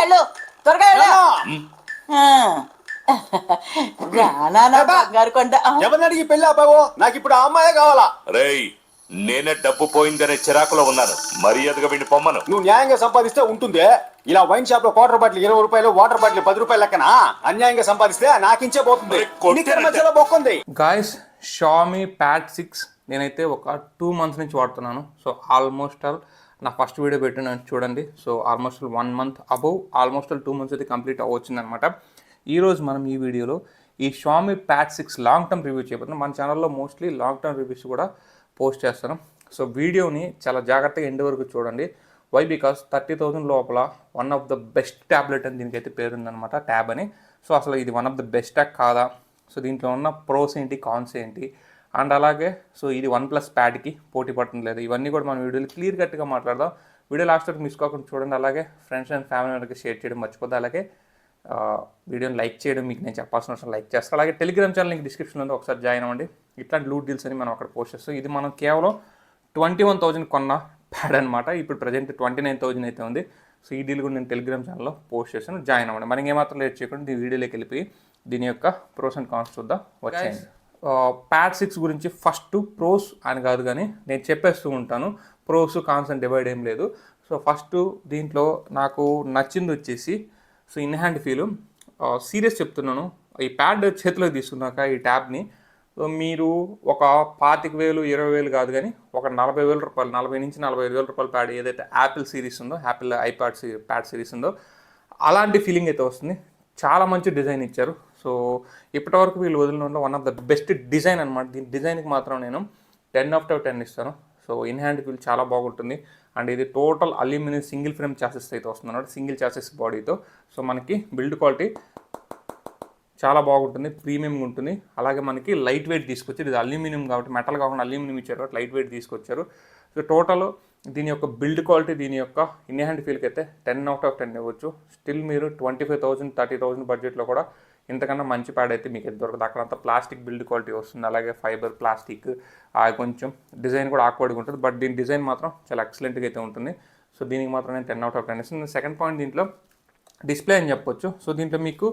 వెళ్ళు త్వరగా వెళ్ళు. బంగారు కొండ. ఎవరిని అడిగి పెళ్ళి ఆపావో? నాకు ఇప్పుడు ఆ అమ్మాయే కావాలా. రేయ్, నేనే డబ్బు పోయిందనే చిరాకులో ఉన్నాను. మర్యాదగా వీడిని పొమ్మను. నువ్వు న్యాయంగా సంపాదిస్తే ఉంటుంది. ఇలా వైన్ షాప్ లో క్వార్టర్ బాటిల్ 20 రూపాయలు, వాటర్ బాటిల్ 10 రూపాయలు లెక్కన అన్యాయంగా సంపాదిస్తే నాకించే పోతుంది. మధ్యలో బొక్కుంది. గాయస్, షామీ ప్యాడ్ 6 నేనైతే ఒక 2 months నుంచి వాడుతున్నాను. సో ఆల్మోస్ట్ ఆల్ నా ఫస్ట్ వీడియో పెట్టిన చూడండి. So almost 1 month above, almost all 2 months అయితే కంప్లీట్ అవ్వచ్చిందనమాట. ఈరోజు మనం ఈ వీడియోలో ఈ Xiaomi pad 6 long term review చేయబోతున్నాం. మన ఛానల్లో మోస్ట్లీ లాంగ్ టర్మ్ రివ్యూస్ కూడా పోస్ట్ చేస్తాను. సో వీడియోని చాలా జాగ్రత్తగా ఎండ్ వరకు చూడండి. వై బికాస్ 30,000 లోపల one of the best tablet అని దీనికైతే పేరుందనమాట, ట్యాబ్ అని. సో అసలు ఇది వన్ ఆఫ్ ద బెస్ట్ కాదా, సో దీంట్లో ఉన్న ప్రోస్ ఏంటి, కాన్స్ ఏంటి, అండ్ అలాగే సో ఇది OnePlus ప్యాడ్కి పోటీ పడుతుంది లేదు, ఇవన్నీ కూడా మనం వీడియోలో క్లియర్ కట్గా మాట్లాడదాం. వీడియో లాస్ట్ వరకు మిస్ కాకుండా చూడండి. అలాగే ఫ్రెండ్స్ అండ్ ఫ్యామిలీ మెంబర్కి షేర్ చేయడం మర్చిపోద్దు. అలాగే వీడియోని లైక్ చేయడం మీకు నేను చెప్పాల్సిన అవసరం, లైక్ చేస్తాను. అలాగే టెలిగ్రామ్ ఛానల్ లింక్ డిస్క్రిప్షన్లో ఉంది, ఒకసారి జాయిన్ అవ్వండి. ఇట్లాంటి లూట్ డీల్స్ అని మనం అక్కడ పోస్ట్ చేస్తాం. ఇది మనం కేవలం 21,000 కొన్న ప్యాడ్ అనమాట. ఇప్పుడు ప్రజెంట్ 29,000 అయితే ఉంది. సో ఈ డీల్ కూడా నేను టెలిగ్రామ్ ఛానల్లో పోస్ట్ చేస్తాను, జాయిన్ అవ్వండి. మనకి ఏమాత్రం లేట్ చేయకుండా దీని వీడియోలోకి వెళ్ళిపోయి దీని యొక్క ప్రోస్ అండ్ కాన్స్ చూద్దాం. వచ్చేయండి. ప్యాడ్ 6 గురించి ఫస్ట్ ప్రోస్ అని కాదు కానీ నేను చెప్పేస్తూ ఉంటాను, ప్రోస్ కాన్స్ అని డివైడ్ ఏం లేదు. సో ఫస్ట్ దీంట్లో నాకు నచ్చింది వచ్చేసి so in hand feel. Serious చెప్తున్నాను, ఈ ప్యాడ్ చేతిలోకి తీసుకున్నాక ఈ ట్యాబ్ని మీరు ఒక 25,000 20,000 కాదు కానీ ఒక 40,000 రూపాయలు, 40 నుంచి 45,000 రూపాయల ప్యాడ్ ఏదైతే యాపిల్ సిరీస్ ఉందో, యాపిల్ ఐప్యాడ్ ప్యాడ్ సిరీస్ ఉందో అలాంటి ఫీలింగ్ అయితే వస్తుంది. చాలా మంచి డిజైన్ ఇచ్చారు. సో ఇప్పటివరకు వీళ్ళు వదిలిన one of the best design అనమాట. దీని డిజైన్కి మాత్రం నేను 10/10 ఇస్తాను. సో ఇన్ హ్యాండ్ ఫీల్ చాలా బాగుంటుంది. అండ్ ఇది total aluminium single frame chassis అయితే వస్తుంది అన్నమాట, సింగిల్ చాసెస్ బాడీతో. సో మనకి బిల్డ్ క్వాలిటీ చాలా బాగుంటుంది, ప్రీమియంగా ఉంటుంది. అలాగే మనకి లైట్ వెయిట్ తీసుకొచ్చారు. ఇది అల్యూమినియం కాబట్టి, మెటల్ కాకుండా అల్యూమినియం ఇచ్చారు కాబట్టి లైట్ వెయిట్ తీసుకొచ్చారు. సో టోటల్ దీని యొక్క బిల్డ్ క్వాలిటీ, దీని యొక్క ఇన్ హ్యాండ్ ఫీల్కి అయితే 10/10 ఇవ్వచ్చు. స్టిల్ మీరు 25,000 30,000 బడ్జెట్లో కూడా ఇంతకన్నా మంచి ప్యాడ్ అయితే మీకు దొరకదు. అక్కడంతా ప్లాస్టిక్ బిల్డ్ క్వాలిటీ వస్తుంది, అలాగే ఫైబర్ ప్లాస్టిక్, కొంచెం డిజైన్ కూడా ఆక్వర్డ్గా ఉంటుంది. బట్ దీని డిజైన్ మాత్రం చాలా ఎక్సలెంట్గా అయితే ఉంటుంది. సో దీనికి మాత్రం నేను 10/10 ఇస్తుంది. సెకండ్ పాయింట్ దీంట్లో డిస్ప్లే అని చెప్పొచ్చు. సో దీంట్లో మీకు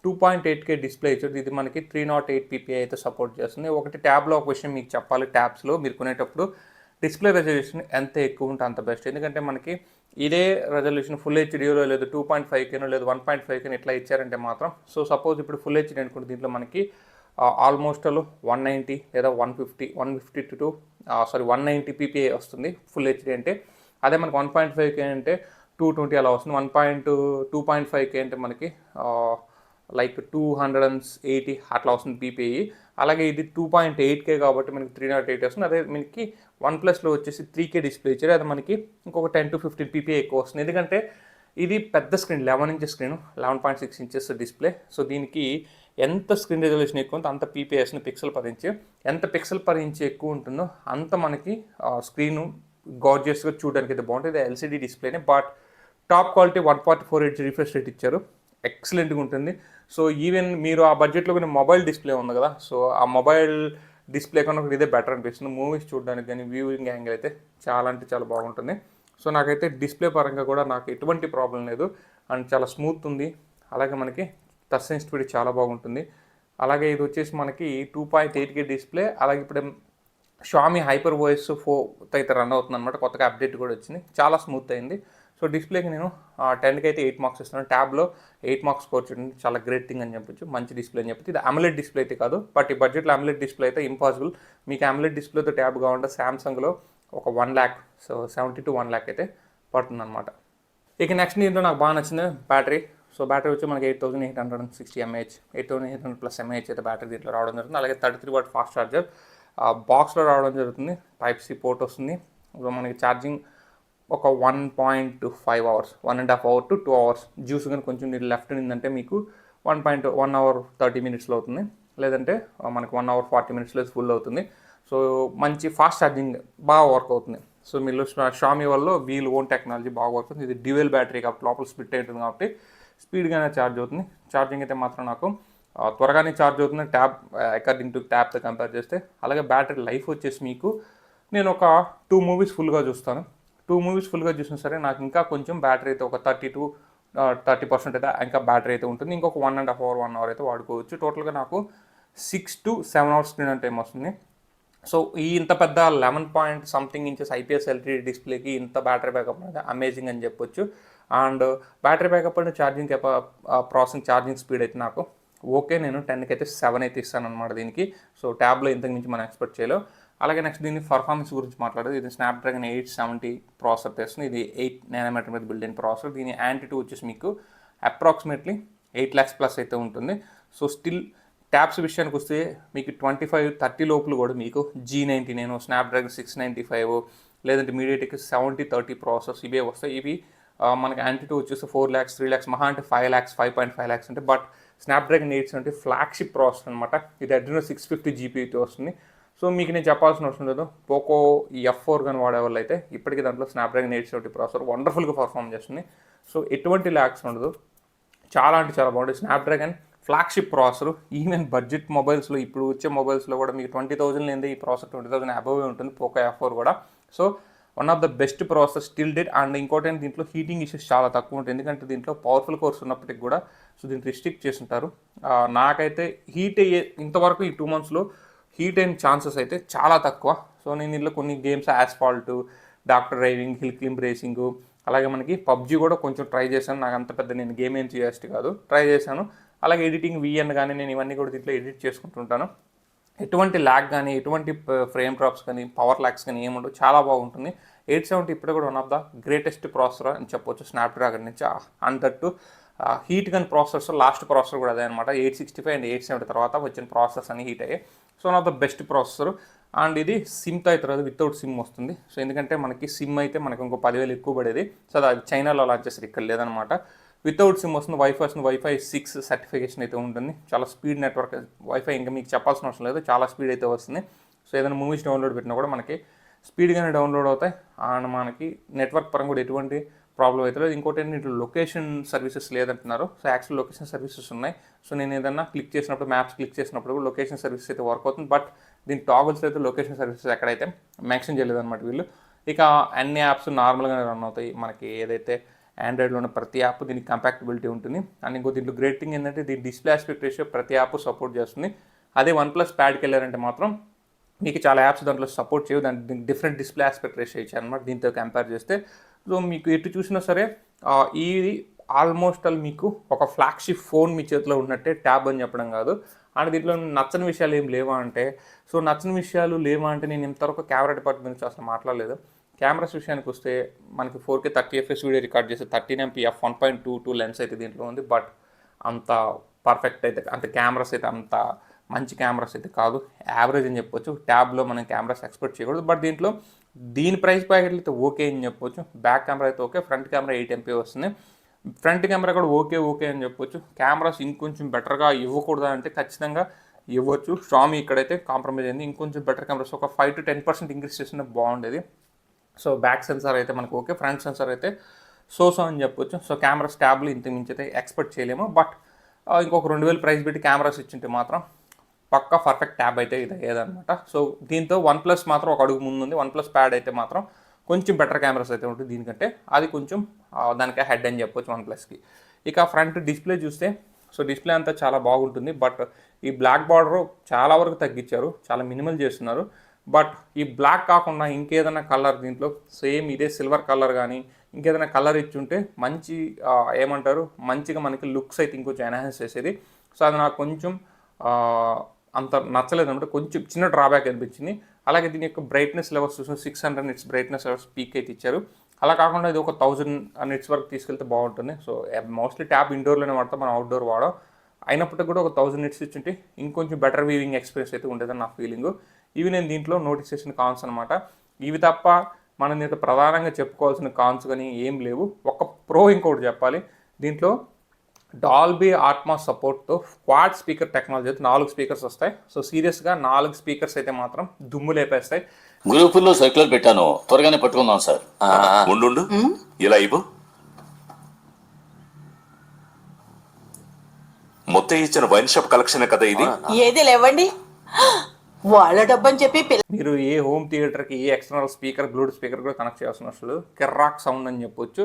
2.8K డిస్ప్లే ఇచ్చారు. ఇది మనకి 308 ppi అయితే సపోర్ట్ చేస్తుంది. ఒకటి ట్యాబ్లో ఒక విషయం మీకు చెప్పాలి, ట్యాబ్స్లో మీరు కొనేటప్పుడు డిస్ప్లే రెజల్యూషన్ ఎంత ఎక్కువ ఉంటే అంత బెస్ట్. ఎందుకంటే మనకి ఇదే రెజల్యూషన్ ఫుల్ హెచ్డీలో లేదు 2.5Kనో లేదు 1.5K ఇట్లా ఇచ్చారంటే మాత్రం, సో సపోజ్ ఇప్పుడు ఫుల్ హెచ్డీ అనుకుంటే దీంట్లో మనకి ఆల్మోస్ట్ 190 లేదా 190 ppi వస్తుంది ఫుల్ హెచ్డీ అంటే. అదే మనకి 1.5K అంటే 220 అలా వస్తుంది. 2.5K అంటే మనకి లైక్ 280 అట్లా వస్తుంది ppi. అలాగే ఇది 2.8K కాబట్టి మనకి 308 వస్తుంది. అదే మనకి OnePlusలో వచ్చేసి 3K డిస్ప్లే ఇచ్చారు, అది మనకి ఇంకొక 10 to 15 ppi ఎక్కువ వస్తుంది. ఎందుకంటే ఇది పెద్ద screen, 11 inches screen, 11.6 inches display. So దీనికి ఎంత స్క్రీన్ రెజల్యూషన్ ఎక్కువ ఉందో అంత ppi వస్తుంది, పిక్సెల్ పర్ ఇంచ్. ఎంత పిక్సెల్ పర్ ఇంచ్ ఎక్కువ ఉంటుందో అంత మనకి స్క్రీను గార్జియస్గా చూడడానికి అయితే బాగుంటుంది. ఎల్సిడి డిస్ప్లేనే, but top quality 144Hz refresh rate ఇచ్చారు, ఎక్సలెంట్గా ఉంటుంది. సో ఈవెన్ మీరు ఆ బడ్జెట్లో కొన్ని మొబైల్ డిస్ప్లే ఉంది కదా, సో ఆ మొబైల్ డిస్ప్లే కన్నా ఇదే బెటర్ అనిపిస్తుంది. మూవీస్ చూడడానికి కానీ వ్యూయింగ్ యాంగిల్ అయితే చాలా అంటే చాలా బాగుంటుంది. సో నాకైతే డిస్ప్లే పరంగా కూడా నాకు ఎటువంటి ప్రాబ్లం లేదు, అండ్ చాలా స్మూత్ ఉంది. అలాగే మనకి టచ్ సెన్సిటివిటీ చాలా బాగుంటుంది. అలాగే ఇది వచ్చేసి మనకి 2.8K డిస్ప్లే. అలాగే ఇప్పుడు షామీ హైపర్ వాయిస్ 4 అయితే రన్ అవుతుంది అనమాట, కొత్తగా అప్డేట్ కూడా వచ్చింది, చాలా స్మూత్ అయింది. సో డిస్ప్లేకి నేను 10కి అయితే 8 మార్క్స్ ఇస్తున్నాను. ట్యాబ్లో 8 మార్క్స్ స్కోర్ చేయడం చాలా గ్రేట్ థింగ్ అని చెప్పొచ్చు, మంచి డిస్ప్లే అని చెప్పచ్చు. ఇది AMOLED డిస్ప్లే అయితే కాదు, బట్ ఈ బడ్జెట్లో AMOLED డిస్ప్లే అయితే ఇంపాసిబుల్. మీకు AMOLED డిస్ప్లేతో ట్యాబ్ కావాలంటే సామ్సంగ్లో ఒక 1 lakh, సో 70 to 1 lakh అయితే పడుతుంది అనమాట. ఇక నెక్స్ట్ దీంట్లో నాకు బాగా నచ్చింది బ్యాటరీ. సో బ్యాటరీ వచ్చి మనకి 8860 mAh, 8800+ mAh అయితే బ్యాటరీ దీంట్లో రావడం జరుగుతుంది. అలాగే 33W ఫాస్ట్ ఛార్జర్ బాక్స్లో రావడం జరుగుతుంది. Type-C పోర్ట్ వస్తుంది. సో మనకి ఛార్జింగ్ ఒక 1.5 hours, 1.5 hour to 2 hours. Juice కానీ కొంచెం మీరు లెఫ్ట్ నిందంటే మీకు 1 hour 30 minutesలో అవుతుంది, లేదంటే మనకి 1 hour 40 minutesలో ఫుల్ అవుతుంది. సో మంచి ఫాస్ట్ ఛార్జింగ్ బాగా వర్క్ అవుతుంది. సో మీరు షామీ వల్ల వీల్ ఓన్ టెక్నాలజీ బాగా వర్క్ అవుతుంది. ఇది డ్యూయల్ బ్యాటరీ కాబట్టి లోపల స్ప్లిట్ అవుతుంది కాబట్టి స్పీడ్గానే ఛార్జ్ అవుతుంది. ఛార్జింగ్ అయితే మాత్రం నాకు త్వరగానే ఛార్జ్ అవుతుంది ట్యాబ్ అకార్డింగ్ టు ట్యాబ్తో కంపేర్ చేస్తే. అలాగే బ్యాటరీ లైఫ్ వచ్చేసి మీకు నేను ఒక 2 movies ఫుల్గా చూస్తాను. 2 movies ఫుల్గా చూసినా సరే నాకు ఇంకా కొంచెం బ్యాటరీ అయితే ఒక 30 to 30% అయితే ఇంకా బ్యాటరీ అయితే ఉంటుంది. ఇంకొక 1.5 అవర్ 1 అవర్ అయితే వాడుకోవచ్చు. టోటల్గా నాకు 6 to 7 అవర్స్ స్క్రీన్ టైం వస్తుంది. సో ఈ ఇంత పెద్ద 11 point something inches IPS LED డిస్ప్లేకి ఇంత బ్యాటరీ బ్యాకప్ అనేది అమేజింగ్ అని చెప్పొచ్చు. అండ్ బ్యాటరీ బ్యాకప్ అంటే ఛార్జింగ్ ప్రాసెసింగ్ ఛార్జింగ్ స్పీడ్ అయితే నాకు ఓకే, నేను 10కి అయితే 7 అయితే ఇస్తాను అనమాట దీనికి. సో ట్యాబ్లో ఇంతకు మించి మనం ఎక్స్పెక్ట్ చేయలేం. అలాగే నెక్స్ట్ దీని పర్ఫార్మెన్స్ గురించి మాట్లాడేది, ఇది స్నాప్డ్రాగన్ 870 ప్రాసెసర్ తెస్తుంది. ఇది 8 nm మీద బిల్డ్ అయిన ప్రాసెసర్. దీని యాంటీ2 వచ్చేసి మీకు అప్రాక్సిమేట్లీ 8 lakhs ప్లస్ అయితే ఉంటుంది. సో స్టిల్ ట్యాబ్స్ విషయానికి వస్తే మీకు 25-30 లోపల కూడా మీకు G99 స్నాప్డ్రాగన్ 695 లేదంటే మీడియాటెక్ 7030 ప్రాసెసర్స్ ఇవే వస్తాయి. ఇవి మనకి యాంటీ2 వచ్చేసి 4 lakhs 3 lakhs మహా అంటే 5 lakhs 5.5 lakhs అంటే. బట్ స్నాప్డ్రాగన్ 870 ఫ్లాగ్షిప్ ప్రాసెసర్ అనమాట. ఇది Adreno 650 GPUతో వస్తుంది. సో మీకు నేను చెప్పాల్సిన అవసరం లేదు. పోకో F4 కానీ వాడే వాళ్ళు అయితే ఇప్పటికీ దాంట్లో స్నాప్డ్రాగన్ 870 ప్రాసెసర్ వండర్ఫుల్గా పర్ఫామ్ చేస్తుంది. సో ఎటువంటి ల్యాక్స్ ఉండదు, చాలా అంటే చాలా బాగుంటుంది. Snapdragon flagship processor. Even budget మొబైల్స్లో ఇప్పుడు వచ్చే మొబైల్స్లో కూడా మీకు 20,000 లేదే ఈ ప్రాసెసర్ 20,000 అబవ్ ఉంటుంది పోకో F4 కూడా. So one of the best processor still date. And ఇంకోటి దీంట్లో హీటింగ్ ఇష్యూస్ చాలా తక్కువ ఉంటుంది, ఎందుకంటే దీంట్లో పవర్ఫుల్ కోర్స్ ఉన్నప్పటికి కూడా సో దీన్ని రిస్ట్రిక్ట్ చేసి ఉంటారు. నాకైతే హీట్ అయ్యే ఇంతవరకు ఈ 2 monthsలో హీట్ అయిన ఛాన్సెస్ అయితే చాలా తక్కువ. సో నేను ఇందులో కొన్ని games Asphalt, Doctor Driving, Hill Climb Racing, అలాగే మనకి పబ్జీ కూడా కొంచెం ట్రై చేశాను. నాకు అంత పెద్ద నేను గేమ్ ఏం చేయస్ట్ కాదు, ట్రై చేశాను. అలాగే ఎడిటింగ్ VN కానీ నేను ఇవన్నీ కూడా దీంట్లో ఎడిట్ చేసుకుంటుంటాను. ఎటువంటి ల్యాగ్ కానీ ఎటువంటి ఫ్రేమ్ డ్రాప్స్ కానీ పవర్ ల్యాగ్స్ కానీ ఏముండవు, చాలా బాగుంటుంది. 870 ఇప్పుడు కూడా one of the greatest processor అని చెప్పొచ్చు స్నాప్డ్రాగన్ నుంచి. అంతట్టు heat gun processors last processor కూడా అదే అనమాట. 865 అండ్ 870 తర్వాత వచ్చిన ప్రాసెసర్స్ అని హీట్ అయ్యాయి. So one of the best processor. And ఇది సిమ్తో అయితే రాదు, వితౌట్ సిమ్ వస్తుంది. సో ఎందుకంటే మనకి సిమ్ అయితే మనకి ఇంకో 10,000 ఎక్కువ పడేది. సో అది చైనాలో లాంచ్ చేస్తారు, ఇక్కడ లేదనమాట. వితౌట్ సిమ్ వస్తుంది. వైఫై 6 సర్టిఫికేషన్ అయితే ఉంటుంది. చాలా స్పీడ్ నెట్వర్క్ వైఫై, ఇంకా మీకు చెప్పాల్సిన అవసరం లేదు, చాలా స్పీడ్ అయితే వస్తుంది. సో ఏదైనా మూవీస్ డౌన్లోడ్ పెట్టినా కూడా మనకి స్పీడ్గానే డౌన్లోడ్ అవుతాయి. అండ్ మనకి నెట్వర్క్ పరంగా కూడా ఎటువంటి ప్రాబ్లం అవుతుంది. ఇంకోటి ఏంటంటే లొకేషన్ సర్వీసెస్ లేదంటున్నారు. సో యాక్చువల్ లొకేషన్ సర్వీసెస్ ఉన్నాయి. సో నేను ఏదన్నా క్లిక్ చేసినప్పుడు, మ్యాప్స్ క్లిక్ చేసినప్పుడు కూడా లొకేషన్ సర్వీసెస్ అయితే వర్క్ అవుతుంది. బట్ దీని టాగల్స్ అయితే లొకేషన్ సర్వీసెస్ ఎక్కడైతే మెన్షన్ చేయలేదు అనమాట వీళ్ళు. ఇక అన్ని యాప్స్ నార్మల్గానే రన్ అవుతాయి. మనకి ఏదైతే ఆండ్రాయిడ్లో ఉన్న ప్రతి యాప్ దీనికి కంపాక్టబిలిటీ ఉంటుంది. అండ్ ఇంకో దీంట్లో గ్రేట్ థింగ్ ఏంటంటే దీని డిస్ప్లే ఆస్పెక్ట్ రేషియో ప్రతి యాప్ సపోర్ట్ చేస్తుంది. అదే OnePlus ప్యాడ్కి వెళ్ళారంటే మాత్రం మీకు చాలా యాప్స్ దాంట్లో సపోర్ట్ చేయవు. దానికి డిఫరెంట్ డిస్ప్లే ఆస్పెక్ట్ రేషియో ఇచ్చారనమాట దీంతో కంపేర్ చేస్తే. సో మీకు ఎటు చూసినా సరే ఇది ఆల్మోస్ట్ ఆల్ మీకు ఒక ఫ్లాగ్షిప్ ఫోన్ మీ చేతిలో ఉన్నట్టే ట్యాబ్ అని చెప్పడం కాదు. అండ్ దీంట్లో నచ్చని విషయాలు ఏం లేవా అంటే, సో నచ్చని విషయాలు లేవా అంటే నేను ఇంతవరకు కెమెరా డిపార్ట్మెంట్ నుంచి అసలు మాట్లాడలేదు. కెమెరాస్ విషయానికి వస్తే మనకి 4K 30 FPS వీడియో రికార్డ్ చేస్తే 13MP f1.22 లెన్స్ అయితే దీంట్లో ఉంది. బట్ అంత పర్ఫెక్ట్ అయితే అంత కెమెరాస్ అయితే అంత మంచి కెమెరాస్ అయితే కాదు, యావరేజ్ అని చెప్పొచ్చు. ట్యాబ్లో మనం కెమెరాస్ ఎక్స్పెక్ట్ చేయకూడదు. బట్ దీంట్లో దీని ప్రైస్ ప్యాకెట్లు అయితే ఓకే అని చెప్పొచ్చు. బ్యాక్ కెమెరా అయితే ఓకే, ఫ్రంట్ కెమెరా 8MP వస్తుంది. ఫ్రంట్ కెమెరా కూడా ఓకే అని చెప్పొచ్చు. కెమెరాస్ ఇంకొంచెం బెటర్గా ఇవ్వకూడదా అంటే ఖచ్చితంగా ఇవ్వచ్చు. Xiaomi ఇక్కడైతే కాంప్రమైజ్ అయింది. ఇంకొంచెం బెటర్ కెమెరాస్ ఒక 5 to 10% ఇంక్రీస్ చేస్తే బాగుండేది. సో బ్యాక్ సెన్సార్ అయితే మనకు ఓకే, ఫ్రంట్ సెన్సార్ అయితే సో అని చెప్పొచ్చు. సో కెమెరాస్ ట్యాబ్లు ఇంత మించి అయితే ఎక్స్పెక్ట్ చేయలేము. బట్ ఇంకొక 2,000 ప్రైస్ పెట్టి కెమెరాస్ ఇచ్చింటే మాత్రం పక్కా పర్ఫెక్ట్ ట్యాబ్ అయితే ఇది అయ్యేదన్నమాట. సో దీంతో OnePlus మాత్రం ఒక అడుగు ముందు ఉంది. OnePlus ప్యాడ్ అయితే మాత్రం కొంచెం బెటర్ కెమెరాస్ అయితే ఉంటుంది దీనికంటే. అది కొంచెం దానికి హెడ్ అని చెప్పొచ్చు OnePlusకి. ఇక ఫ్రంట్ డిస్ప్లే చూస్తే సో డిస్ప్లే అంతా చాలా బాగుంటుంది. బట్ ఈ బ్లాక్ బార్డర్ చాలా వరకు తగ్గించారు, చాలా మినిమల్ చేస్తున్నారు. బట్ ఈ బ్లాక్ కాకుండా ఇంకేదైనా కలర్ దీంట్లో సేమ్ ఇదే సిల్వర్ కలర్ కానీ ఇంకేదైనా కలర్ ఇచ్చుంటే మంచి ఏమంటారు మంచిగా మనకి లుక్స్ అయితే ఇంకొంచెం ఎన్హాన్స్ చేసేది. సో అది నాకు కొంచెం అంత నచ్చలేదు అనమాట, కొంచెం చిన్న డ్రాబ్యాక్ అనిపించింది. అలాగే దీని యొక్క బ్రైట్నెస్ లెవెల్స్ చూసిన 600 nits బ్రైట్నెస్ లెవెల్స్ పీక్ అయితే ఇచ్చారు. అలా కాకుండా ఇది ఒక 1000 nits వరకు తీసుకెళ్తే బాగుంటుంది. సో మోస్ట్లీ ట్యాబ్ ఇండోర్లోనే వాడతాం, మనం అవుట్డోర్ వాడాం. అయినప్పటికీ కూడా ఒక 1000 nits ఇచ్చుంటే ఇంకొంచెం బెటర్ వీవింగ్ ఎక్స్పీరియన్స్ అయితే ఉండేదని నా ఫీలింగ్. ఇవి నేను దీంట్లో నోటీస్ చేసిన కాన్స్ అనమాట. ఇవి తప్ప మనం దీంట్లో ప్రధానంగా చెప్పుకోవాల్సిన కాన్స్ కానీ ఏం లేవు. ఒక ప్రో ఇంకోటి చెప్పాలి, దీంట్లో డాల్బీ ఆట్మాస్ సపోర్ట్తో క్వాడ్ స్పీకర్ టెక్నాలజీ అయితే 4 స్పీకర్స్ వస్తాయి. సో సీరియస్గా 4 స్పీకర్స్ అయితే మాత్రం దుమ్ము లేపేస్తాయి. గ్రూపుల్లో సర్క్యులర్ పెట్టాను, త్వరగానే పట్టుకుందాం సార్. ఉండు ఇలా ఇవ్వు. మొత్తం ఇచ్చిన వైన్ షాప్ కలెక్షన్ కదా ఇది. ఏది లేవండి, వాళ్ళ డబ్బని చెప్పి మీరు ఏ హోమ్ థియేటర్కి ఏ ఎక్స్టర్నల్ స్పీకర్ బ్లూటూత్ స్పీకర్ కూడా కనెక్ట్ చేయాల్సిన అవసరం లేదు. కిర్రాక్ సౌండ్ అని చెప్పొచ్చు.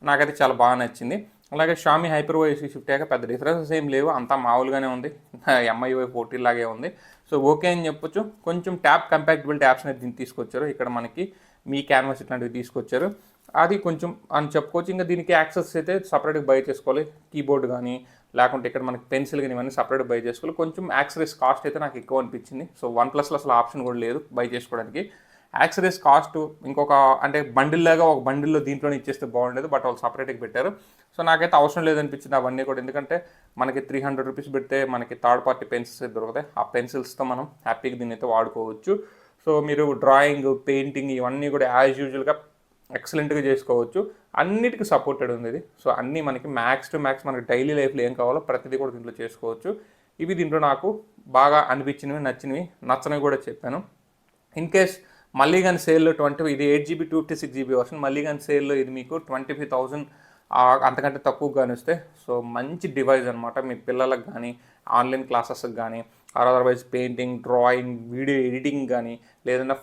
నాకైతే చాలా బాగా నచ్చింది. అలాగే షామీ హైపర్ వైస్కి షిఫ్ట్ అయ్యాక పెద్ద డిఫరెన్సెస్ ఏం లేవు, అంతా మామూలుగానే ఉంది, ఎంఐవై 14 లాగే ఉంది. సో ఓకే అని చెప్పొచ్చు. కొంచెం ట్యాబ్ కంపాక్టబుల్ ట్యాబ్స్ అనేది దీన్ని తీసుకొచ్చారు. ఇక్కడ మనకి మీ క్యాన్వాస్ ఇట్లాంటివి తీసుకొచ్చారు, అది కొంచెం అని చెప్పుకోవచ్చు. ఇంకా దీనికి యాక్సెస్ అయితే సపరేట్గా బై చేసుకోవాలి, కీబోర్డ్ కానీ లేకుంటే ఇక్కడ మనకి పెన్సిల్ కానీ ఇవన్నీ సపరేట్గా బై చేసుకోవాలి. కొంచెం యాక్సెసరీస్ కాస్ట్ అయితే నాకు ఎక్కువ అనిపించింది. సో OnePlusలో అసలు ఆప్షన్ కూడా లేదు బై చేసుకోవడానికి. యాక్సెసరీస్ కాస్ట్ ఇంకొక అంటే బండిల్ లాగా ఒక బండిల్లో దీంట్లోనే ఇచ్చేస్తే బాగుండేది, బట్ వాళ్ళు సపరేట్గా పెట్టారు. సో నాకైతే అవసరం లేదనిపించింది అవన్నీ కూడా, ఎందుకంటే మనకి 300 రూపీస్ పెడితే మనకి థర్డ్ పార్టీ పెన్సిల్స్ దొరుకుతాయి. ఆ పెన్సిల్స్తో మనం హ్యాపీగా దీన్ని అయితే వాడుకోవచ్చు. సో మీరు డ్రాయింగ్, పెయింటింగ్ ఇవన్నీ కూడా యాజ్ యూజువల్గా ఎక్సలెంట్గా చేసుకోవచ్చు. అన్నిటికీ సపోర్టెడ్ ఉంది ఇది. సో అన్నీ మనకి మ్యాక్స్ టు మ్యాక్స్ మనకి డైలీ లైఫ్లో ఏం కావాలో ప్రతిదీ కూడా దీంట్లో చేసుకోవచ్చు. ఇవి దీంట్లో నాకు బాగా అనిపించినవి, నచ్చినవి, నచ్చనివి కూడా చెప్పాను. ఇన్ కేస్ మళ్ళీ కానీ సేల్లో ఇది 8GB 256GB వర్షన్, మళ్ళీ కానీ సేల్లో ఇది మీకు 25,000 అంతకంటే తక్కువ కానీ వస్తే సో మంచి డివైస్ అనమాట. మీ పిల్లలకు కానీ ఆన్లైన్ క్లాసెస్కి కానీ otherwise painting, drawing, video editing కానీ లేదన్నా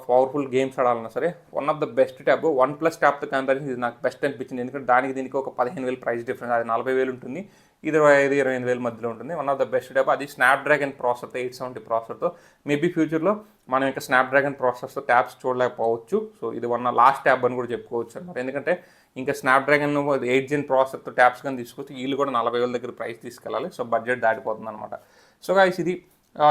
పవర్ఫుల్ గేమ్స్ ఆడాలన్నా సరే one of the best tab. OnePlus ట్యాబ్తో కంపారిజన్ ఇది నాకు బెస్ట్ అనిపించింది, ఎందుకంటే దీనికి ఒక 15,000 ప్రైస్ డిఫరెన్స్, అది 40,000 ఉంటుంది, ఇది 25,000 మధ్యలో ఉంటుంది. One of the best tab. అది స్నాప్డ్రాగన్ ప్రాసెసర్తో 870 ప్రాసెసర్తో. మేబీ ఫ్యూచర్లో మనం ఇంకా స్నాప్డ్రాగన్ ప్రాసెసర్తో ట్యాబ్స్ చూడలేకపోవచ్చు. సో ఇది లాస్ట్ ట్యాబ్ అని కూడా చెప్పుకోవచ్చు అనమాట, ఎందుకంటే ఇంకా స్నాప్డ్రాగన్ 8 Gen ప్రాసెసర్తో ట్యాబ్స్ కానీ తీసుకొచ్చి వీళ్ళు కూడా 40,000 దగ్గర ప్రైస్ తీసుకెళ్ళాలి. సో బడ్జెట్ దాటిపోతుంది అనమాట. సో గైస్ ఇది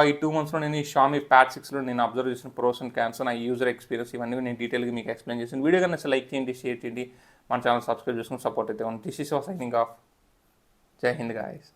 ఈ 2 monthsలో నేను ఈ షామీ ప్యాడ్ 6లో నేను అబ్జర్వ్ చేసిన ప్రోస్ అండ్ కాన్స్, నా యూజర్ ఎక్స్పీరియన్స్ ఇవన్నీ నేను డీటెయిల్గా మీకు ఎక్స్ప్లెయిన్ చేసాను. వీడియో కన్నా లైక్ చేయండి, షేర్ చేయండి, మన ఛానల్ సబ్స్క్రైబ్ చేసుకుని సపోర్ట్ అయితే ఉంది. This is signing off. జై హింద్ గాయస్.